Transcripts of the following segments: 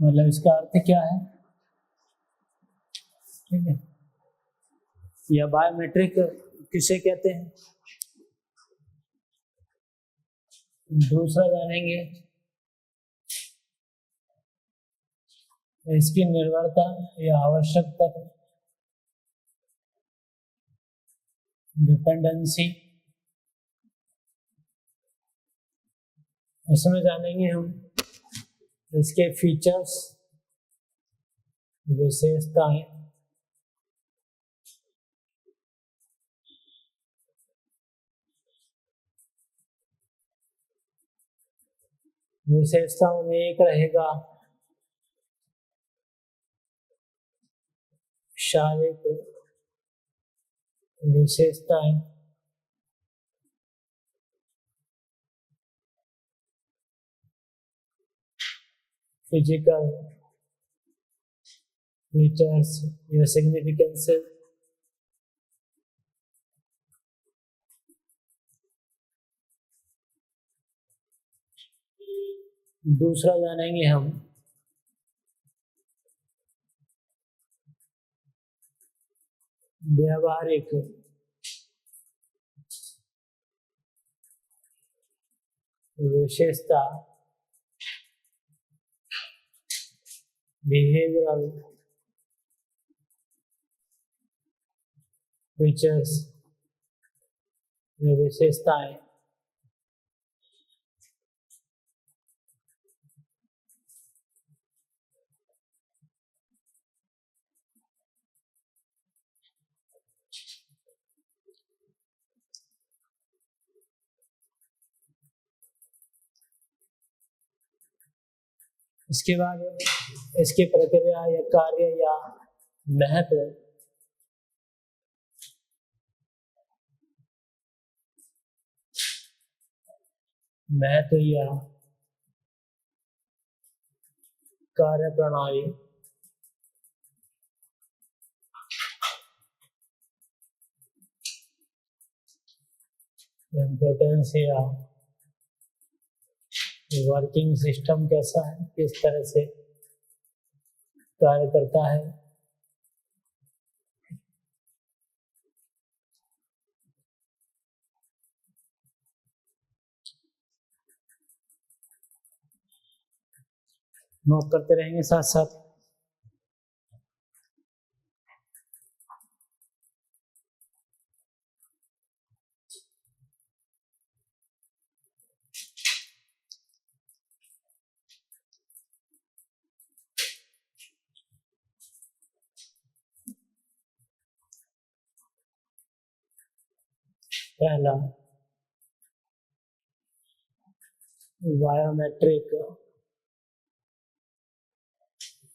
मतलब इसका अर्थ क्या है, ठीक है। या बायोमेट्रिक किसे कहते हैं। दूसरा जानेंगे इसकी निर्भरता या आवश्यक तत्व, डिपेंडेंसी। इसमें जानेंगे हम इसके फीचर्स, विशेषताएं, विशेषताओं में एक रहेगा शारीरिक विशेषताएं, फिजिकल फीचर्स या सिग्निफिकेंस। दूसरा जानेंगे हम व्यावहारिक विशेषता, बिहेवियरल फीचर्स या विशेषताएं। इसके बाद इसकी प्रक्रिया या कार्य या महत्व, या कार्य प्रणाली, इम्पोर्टेंस या वर्किंग सिस्टम कैसा है, किस तरह से कार्य करता है। नोट करते रहेंगे साथ साथ। पहला बायोमेट्रिक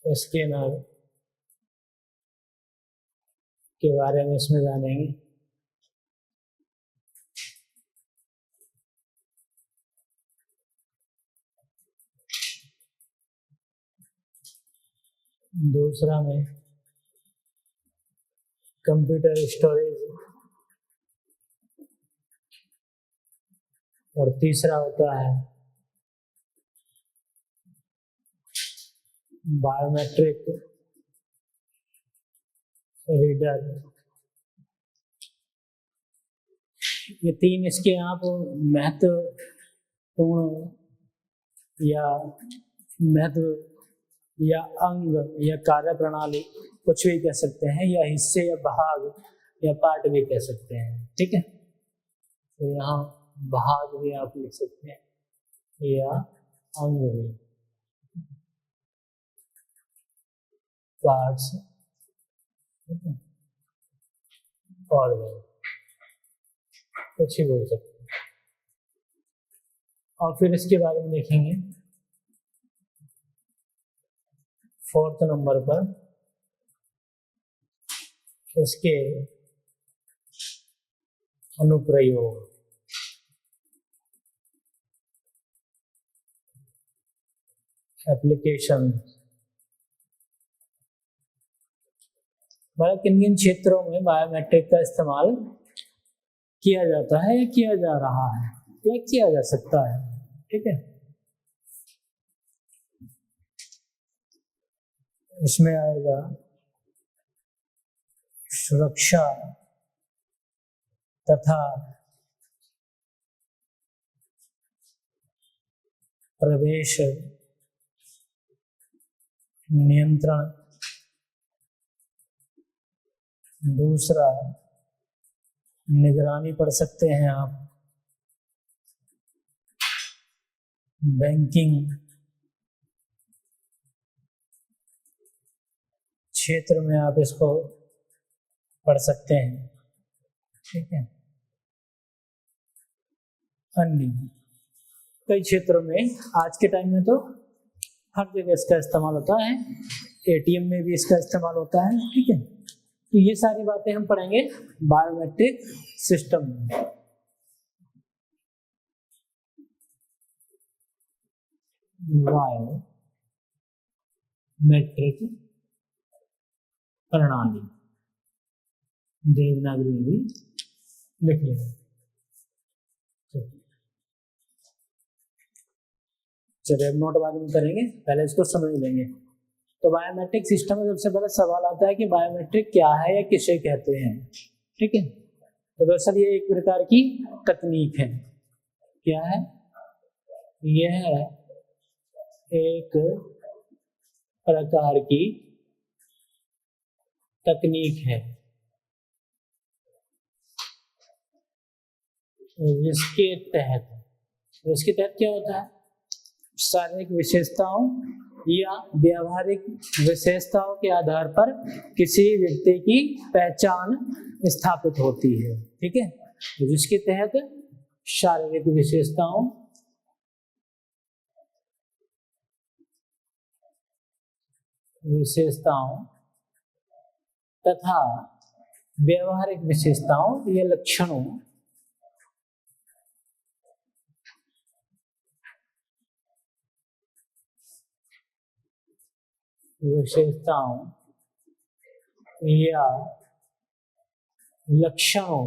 स्कैनर के बारे में इसमें जानेंगे। दूसरा में कंप्यूटर स्टोरेज, और तीसरा होता है बायोमेट्रिक रीडर। ये तीन इसके आप महत्वपूर्ण या अंग या कार्य प्रणाली कुछ भी कह सकते हैं, या हिस्से या भाग या पार्ट भी कह सकते हैं, ठीक है। तो यहाँ भाग भी आप लिख सकते हैं या अंग भी, पार्ट्स और कुछ ही बोल सकते हैं। और फिर इसके बारे में देखेंगे 4th नंबर पर इसके अनुप्रयोग, एप्लीकेशन। मतलब किन किन क्षेत्रों में बायोमेट्रिक का इस्तेमाल किया जाता है या किया जा रहा है या किया जा सकता है, ठीक है। इसमें आएगा सुरक्षा तथा प्रवेश नियंत्रण। दूसरा, निगरानी पढ़ सकते हैं आप, बैंकिंग क्षेत्र में आप इसको पढ़ सकते हैं, ठीक है। अन्य कई क्षेत्रों में आज के टाइम में तो हर जगह इसका इस्तेमाल होता है, एटीएम में भी इसका इस्तेमाल होता है, ठीक है। तो ये सारी बातें हम पढ़ेंगे बायोमेट्रिक सिस्टम में। बायोमेट्रिक प्रणाली देवनागरी में भी लिख लेंगे। चलिए अब नोट बाद में करेंगे, पहले इसको समझ लेंगे। तो बायोमेट्रिक सिस्टम में सबसे पहले सवाल आता है कि बायोमेट्रिक क्या है या किसे कहते हैं, ठीक है। तो दरअसल ये एक प्रकार की तकनीक है। क्या है? यह एक प्रकार की तकनीक है जिसके तहत क्या होता है, शारीरिक विशेषताओं या व्यावहारिक विशेषताओं के आधार पर किसी व्यक्ति की पहचान स्थापित होती है, ठीक है। तो जिसके तहत शारीरिक विशेषताओं तथा व्यावहारिक विशेषताओं या लक्षणों या लक्षणों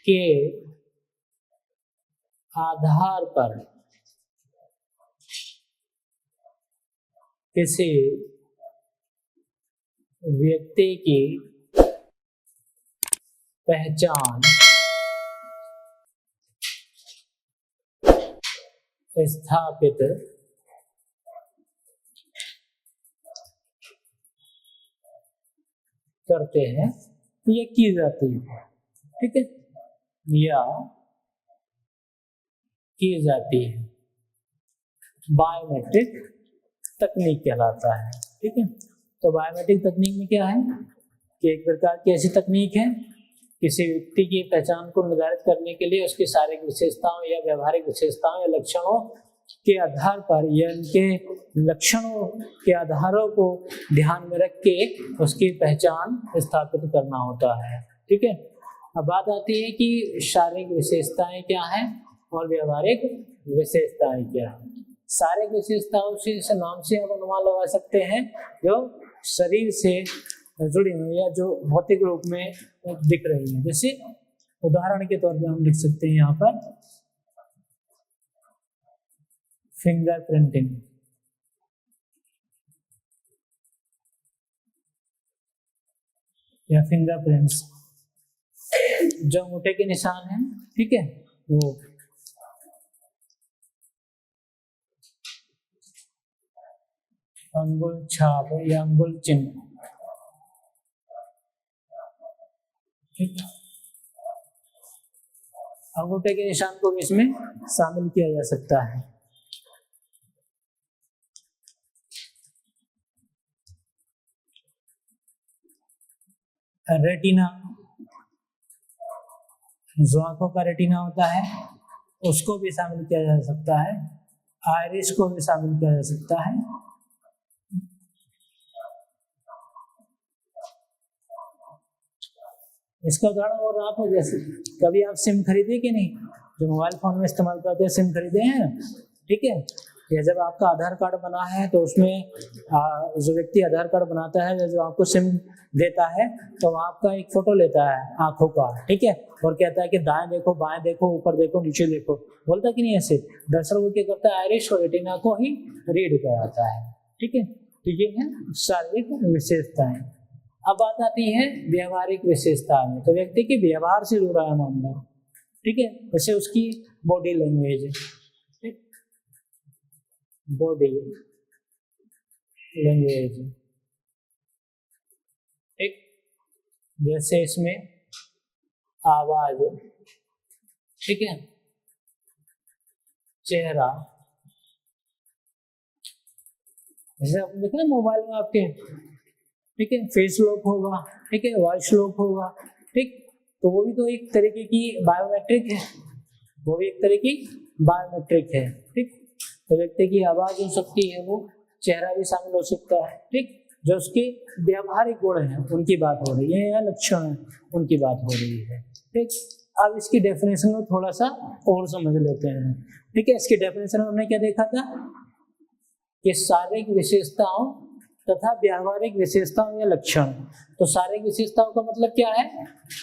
के आधार पर किसी व्यक्ति की पहचान स्थापित करते हैं या की जाती है, ठीक है, या की जाती है, बायोमेट्रिक तकनीक कहलाता है, ठीक है। तो बायोमेट्रिक तकनीक में क्या है कि एक प्रकार की ऐसी तकनीक है किसी व्यक्ति की पहचान को निर्धारित करने के लिए उसकी शारीरिक विशेषताओं या व्यावहारिक विशेषताओं या लक्षणों के आधार पर या उनके लक्षणों के आधारों को ध्यान में रख के उसकी पहचान स्थापित करना होता है, ठीक है। अब बात आती है कि शारीरिक विशेषताएं क्या हैं और व्यावहारिक विशेषताएं क्या हैं। शारीरिक विशेषताओं से इस नाम से आप अनुमान लगा सकते हैं जो शरीर से जुड़ी हुई या जो भौतिक रूप में दिख रही है। जैसे उदाहरण के तौर पे हम लिख सकते हैं यहाँ पर फिंगर प्रिंटिंग, या फिंगरप्रिंट्स जो अंगूठे के निशान हैं, ठीक है, वो अंगुल छाप या अंगुल चिन्ह, अंगूठे के निशान को भी इसमें शामिल किया जा सकता है। रेटिना, जो आंखों का रेटिना होता है उसको भी शामिल किया जा सकता है, आयरिस को भी शामिल किया जा सकता है। इसका उदाहरण और आप जैसे कभी आप सिम खरीदे कि नहीं, जो मोबाइल फोन में इस्तेमाल करते हैं, सिम खरीदे हैं, ठीक है। या जब आपका आधार कार्ड बना है तो उसमें जो व्यक्ति आधार कार्ड बनाता है, जो आपको सिम देता है, तो आपका एक फोटो लेता है आंखों का, ठीक है, और कहता है कि दाएं देखो, बाएं देखो, ऊपर देखो, नीचे देखो, बोलता कि नहीं ऐसे। दरअसल वो क्या करता है, आयरिश और रेटिना को ही रीड कराता है, ठीक है। तो ये है शारीरिक विशेषताएं। अब बात आती है व्यवहारिक विशेषता में, तो व्यक्ति के व्यवहार से जुड़ा है मामला, ठीक है। जैसे उसकी बॉडी लैंग्वेज, बॉडी लैंग्वेज, ठीक। जैसे इसमें आवाज, ठीक है, चेहरा, जैसे आप देखें ना मोबाइल में आपके, ठीक है, फेस लॉक होगा, ठीक है, वॉइस लॉक होगा, ठीक। तो वो भी तो एक तरीके की बायोमेट्रिक है, वो भी एक तरह की बायोमेट्रिक है, ठीक। तो व्यक्ति की आवाज हो सकती है, वो चेहरा भी शामिल हो सकता है, ठीक। जो उसके व्यवहारिक गुण हैं उनकी बात हो रही है या लक्षण है उनकी बात हो रही है, ठीक। अब इसकी डेफिनेशन को थोड़ा सा और समझ लेते हैं, ठीक है। इसकी डेफिनेशन में हमने क्या देखा था कि शारीरिक विशेषताओं तथा व्यवहारिक विशेषताओं या लक्षण। तो शारीरिक विशेषताओं का मतलब क्या है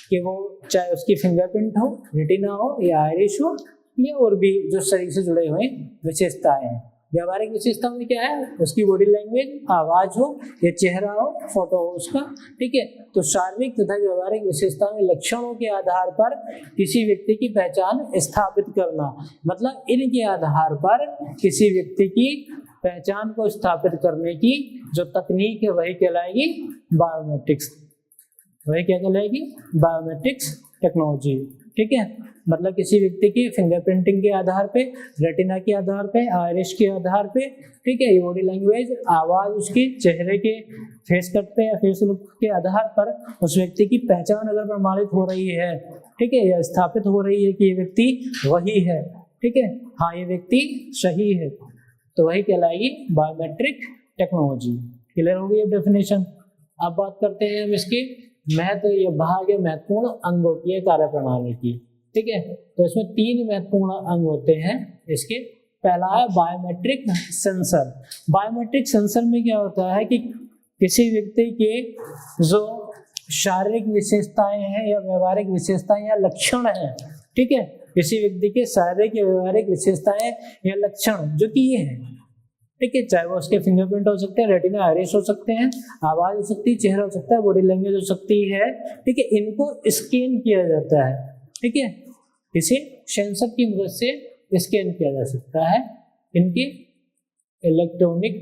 कि वो चाहे उसकी फिंगरप्रिंट हो, रेटिना हो या आइरिश हो या और भी जो शरीर से जुड़े हुए विशेषताएं हैं। व्यवहारिक विशेषताओं में क्या है, उसकी बॉडी लैंग्वेज, आवाज हो या चेहरा हो, फोटो हो उसका, ठीक है। तो शारीरिक तथा व्यवहारिक विशेषताओं में लक्षणों के आधार पर किसी व्यक्ति की पहचान स्थापित करना, मतलब इनके आधार पर किसी व्यक्ति की पहचान को स्थापित करने की जो तकनीक है वही कहलाएगी बायोमेट्रिक्स, वही क्या कहलाएगी, बायोमेट्रिक्स टेक्नोलॉजी, ठीक है। मतलब किसी व्यक्ति की फिंगरप्रिंटिंग के आधार पे, रेटिना के आधार पे, आइरिश के आधार पे, ठीक है, बॉडी लैंग्वेज, आवाज, उसकी चेहरे के फेस कट पे या फेस लुक के आधार पर उस व्यक्ति की पहचान अगर प्रमाणित हो रही है, ठीक है, या स्थापित हो रही है कि ये व्यक्ति वही है, ठीक है, हाँ ये व्यक्ति सही है, तो वही कहलाएगी बायोमेट्रिक टेक्नोलॉजी। क्लियर हो गई डेफिनेशन। अब बात करते हैं हम इसकी महत्व या भाग महत्वपूर्ण अंगों की कार्य प्रणाली की, ठीक है। तो इसमें 3 महत्वपूर्ण अंग होते हैं इसके। पहला है बायोमेट्रिक सेंसर। बायोमेट्रिक सेंसर में क्या होता है कि किसी व्यक्ति के जो शारीरिक विशेषताएं हैं या व्यवहारिक विशेषताएं या लक्षण हैं, ठीक है, किसी व्यक्ति के शारीरिक या व्यवहारिक विशेषताएं या लक्षण जो कि ये है, ठीक है, चाहे वो उसके फिंगरप्रिंट हो सकते हैं, रेटिना, आइरिस हो सकते हैं, आवाज हो सकती है, चेहरा हो सकता है, बॉडी लैंग्वेज हो सकती है, ठीक है, इनको स्कैन किया जाता है, ठीक है, इसे सेंसर की मदद से स्कैन किया जा सकता है इनके इलेक्ट्रॉनिक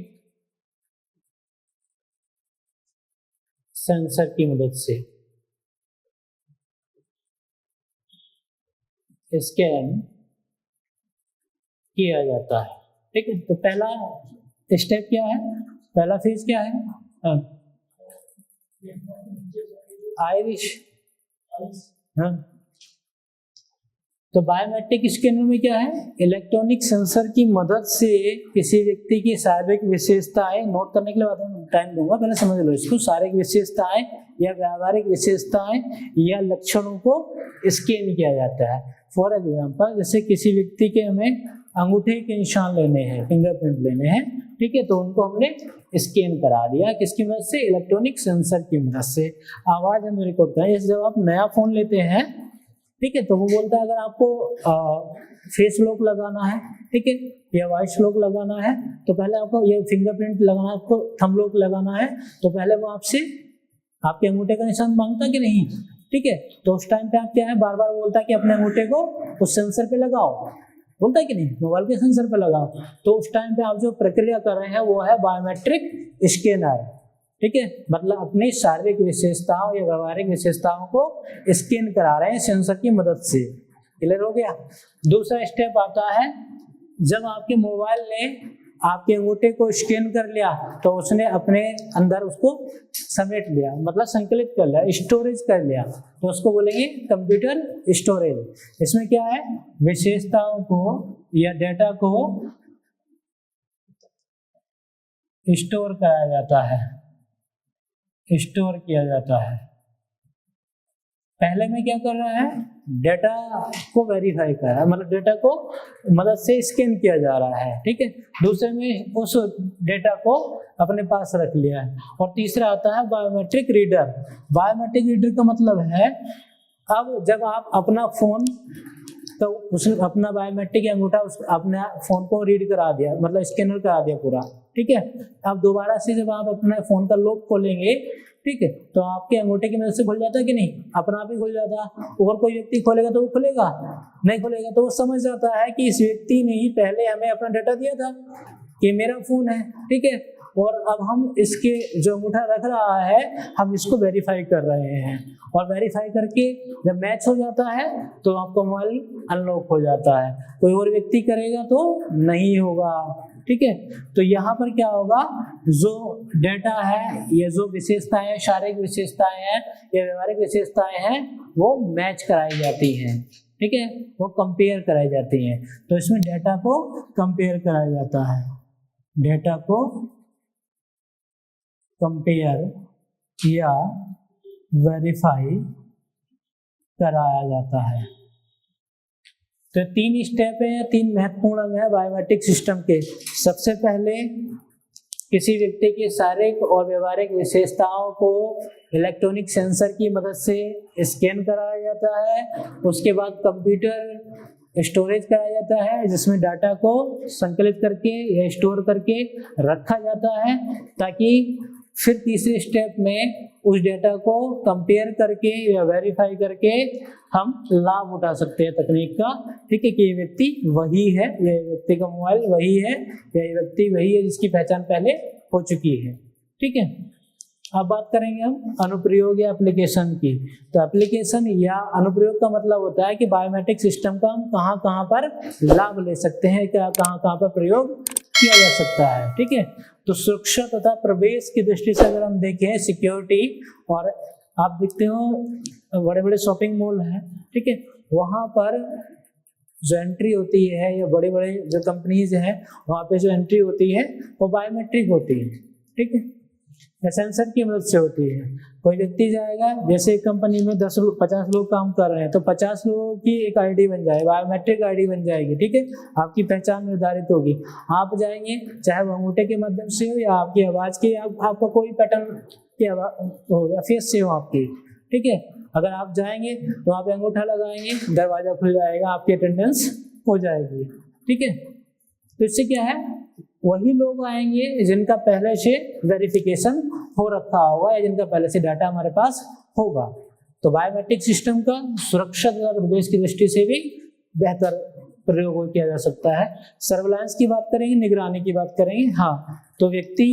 सेंसर की मदद से स्कैन किया जाता है, ठीक है। तो पहला स्टेप क्या है, पहला फेज क्या है, आइरिश, हाँ। तो बायोमेट्रिक स्कैनर में क्या है, इलेक्ट्रॉनिक सेंसर की मदद से किसी व्यक्ति की शारीरिक विशेषताएं, नोट करने के लिए बाद टाइम दूंगा, पहले समझ लो इसको, शारीरिक विशेषताएं या व्यावहारिक विशेषताएं या लक्षणों को स्कैन किया जाता है। फॉर एग्जाम्पल, जैसे किसी व्यक्ति के हमें अंगूठे के निशान लेने हैं, फिंगरप्रिंट लेने हैं, ठीक है, तो उनको हमने स्कैन करा दिया, किसकी मदद से, इलेक्ट्रॉनिक सेंसर की मदद से। आवाज हम रिकॉर्ड करें, जैसे जब आप नया फोन लेते हैं, ठीक है, तो वो बोलता है अगर आपको फेस लॉक लगाना है, ठीक है, या वॉइस लॉक लगाना है, तो पहले आपको ये फिंगरप्रिंट लगाना है, आपको थंब लॉक लगाना है, तो पहले वो आपसे आपके अंगूठे का निशान मांगता कि नहीं, ठीक है। तो उस टाइम पे आप क्या है, बार बार बोलता है कि अपने अंगूठे को उस सेंसर पे लगाओ, बोलता है कि नहीं, मोबाइल के सेंसर पे लगाओ। तो उस टाइम पे आप जो प्रक्रिया कर रहे हैं वो है बायोमेट्रिक स्कैनर, ठीक है, मतलब अपनी शारीरिक विशेषताओं या व्यवहारिक विशेषताओं को स्कैन करा रहे हैं सेंसर की मदद से। क्लियर हो गया। दूसरा स्टेप आता है, जब आपके मोबाइल ने आपके अंगूठे को स्कैन कर लिया तो उसने अपने अंदर उसको समेट लिया, मतलब संकलित कर लिया, स्टोरेज कर लिया, तो उसको बोलेंगे कंप्यूटर स्टोरेज। इसमें क्या है, विशेषताओं को या डेटा को स्टोर कराया जाता है, स्टोर किया जाता है। पहले में क्या कर रहा है, डेटा को वेरीफाई कर रहा है, मतलब डेटा को मदद से स्कैन किया जा रहा है, ठीक है। दूसरे में उस डेटा को अपने पास रख लिया है। और तीसरा आता है बायोमेट्रिक रीडर। बायोमेट्रिक रीडर का मतलब है, अब जब आप अपना फोन तो उसने अपना बायोमेट्रिक अंगूठा उस अपने फोन को रीड करा दिया, मतलब स्कैनर करा दिया पूरा, ठीक है। अब दोबारा से जब आप अपने फोन का लॉक खोलेंगे, ठीक है, तो आपके अंगूठे की मदद से खुल जाता है कि नहीं, अपना आप ही खुल जाता है। और कोई व्यक्ति खोलेगा तो वो खुलेगा नहीं, खुलेगा तो वो समझ जाता है कि इस व्यक्ति ने ही पहले हमें अपना डाटा दिया था, कि मेरा फोन है, ठीक है। और अब हम इसके जो अंगूठा रख रहा है हम इसको वेरीफाई कर रहे हैं, और वेरीफाई करके जब मैच हो जाता है तो आपका मोबाइल अनलॉक हो जाता है। कोई और व्यक्ति करेगा तो नहीं होगा, ठीक है। तो यहाँ पर क्या होगा, जो डेटा है, ये जो विशेषताएं, शारीरिक विशेषताएं हैं या व्यवहारिक विशेषताएं हैं, वो मैच कराई जाती हैं, ठीक है, वो कंपेयर कराई जाती हैं। तो इसमें डेटा को कंपेयर कराया जाता है, डेटा को कंपेयर या वेरीफाई कराया जाता है। तो 3 स्टेप है या 3 महत्वपूर्ण अंग है बायोमेट्रिक सिस्टम के। सबसे पहले किसी व्यक्ति की शारीरिक और व्यवहारिक विशेषताओं को इलेक्ट्रॉनिक सेंसर की मदद से स्कैन कराया जाता है। उसके बाद कंप्यूटर स्टोरेज कराया जाता है, जिसमें डाटा को संकलित करके या स्टोर करके रखा जाता है, ताकि फिर तीसरे स्टेप में उस डेटा को कंपेयर करके या वेरीफाई करके हम लाभ उठा सकते हैं तकनीक का, ठीक है, कि ये व्यक्ति वही है, ये व्यक्ति का मोबाइल वही है, या ये व्यक्ति वही है जिसकी पहचान पहले हो चुकी है, ठीक है। अब बात करेंगे हम अनुप्रयोग या एप्लीकेशन की। तो एप्लीकेशन या अनुप्रयोग का मतलब होता है कि बायोमेट्रिक सिस्टम का हम कहाँ कहाँ पर लाभ ले सकते हैं, क्या कहाँ कहाँ पर प्रयोग किया जा सकता है, ठीक है। तो सुरक्षा तथा प्रवेश की दृष्टि से अगर हम देखें, सिक्योरिटी, और आप देखते हो बड़े बड़े शॉपिंग मॉल हैं, ठीक है, वहाँ पर जो एंट्री होती है, या बड़े बड़े जो कंपनीज हैं वहाँ पे जो एंट्री होती है वो बायोमेट्रिक होती है, ठीक है, सेंसर की मदद से होती है। कोई व्यक्ति जाएगा, जैसे एक कंपनी में 50 लोग काम कर रहे हैं, तो 50 लोगों की एक आईडी बन जाएगी, बायोमेट्रिक आईडी बन जाएगी, ठीक है, आपकी पहचान निर्धारित होगी। आप जाएंगे, चाहे वो अंगूठे के माध्यम से हो या आपकी आवाज की, आपका कोई पैटर्न की हो या फेस से हो आपकी, ठीक है, अगर आप जाएंगे तो आप अंगूठा लगाएंगे, दरवाजा खुल जाएगा, आपकी अटेंडेंस हो जाएगी, ठीक है। तो इससे क्या है, वही लोग आएंगे जिनका पहले से वेरिफिकेशन हो रखा होगा या जिनका पहले से डाटा हमारे पास होगा। तो बायोमेट्रिक सिस्टम का सुरक्षा तथा प्रवेश की दृष्टि से भी बेहतर प्रयोग किया जा सकता है। सर्विलांस की बात करेंगे, निगरानी की बात करेंगे, हाँ, तो व्यक्ति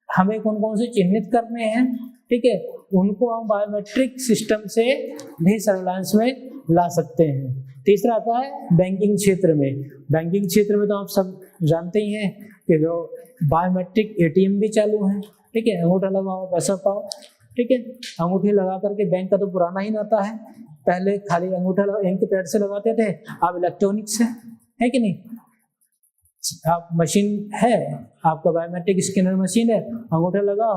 हमें कौन कौन से चिन्हित करने हैं, ठीक है, उनको हम बायोमेट्रिक सिस्टम से भी सर्विलांस में ला सकते हैं। तीसरा आता है बैंकिंग क्षेत्र में। बैंकिंग क्षेत्र में तो आप सब जानते ही हैं कि जो बायोमेट्रिक एटीएम भी चालू है, ठीक है, अंगूठा लगाओ पैसा पाओ, ठीक है। अंगूठे लगा करके बैंक का तो पुराना ही नाता है, पहले खाली अंगूठा इंक पैड से लगाते थे, अब इलेक्ट्रॉनिक्स है कि नहीं, आप मशीन है, आपका बायोमेट्रिक स्कैनर मशीन है, अंगूठा लगाओ,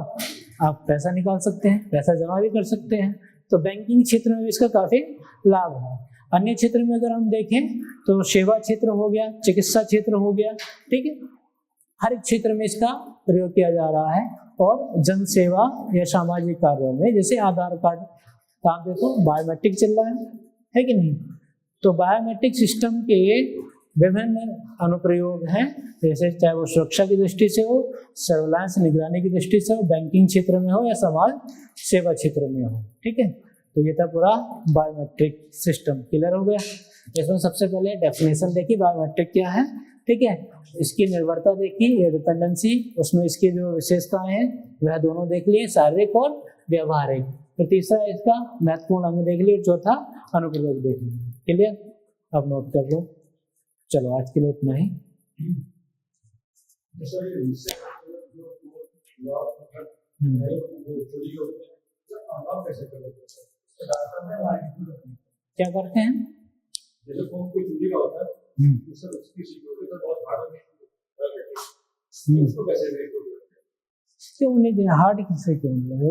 आप पैसा निकाल सकते हैं, पैसा जमा भी कर सकते हैं। तो बैंकिंग क्षेत्र में भी इसका काफी लाभ है। अन्य क्षेत्र में अगर हम देखें तो सेवा क्षेत्र हो गया, चिकित्सा क्षेत्र हो गया, ठीक है, हर एक क्षेत्र में इसका प्रयोग किया जा रहा है। और जन सेवा या सामाजिक कार्यों में, जैसे आधार कार्ड का आप देखो बायोमेट्रिक चल रहा है कि नहीं। तो बायोमेट्रिक सिस्टम के विभिन्न अनुप्रयोग हैं, जैसे चाहे वो सुरक्षा की दृष्टि से हो, सर्विलांस निगरानी की दृष्टि से हो, बैंकिंग क्षेत्र में हो या समाज सेवा क्षेत्र में हो, ठीक है। तो ये था पूरा बायोमेट्रिक सिस्टम। क्लियर हो गया। इसमें सबसे पहले डेफिनेशन देखी बायोमेट्रिक क्या है, ठीक है, इसकी निर्भरता देखी, ये डिपेंडेंसी, उसमें इसकी जो विशेषताएं हैं वह दोनों देख लिए, शारीरिक और व्यवहारिक। तो तीसरा इसका महत्वपूर्ण अंग देख लिए, चौथा अनुप्रयोग देख लिए। क्लियर, अब नोट कर लो। चलो आज के लिए इतना ही। क्या करते हैं, क्यों नहीं, हार्ड किसे क्यों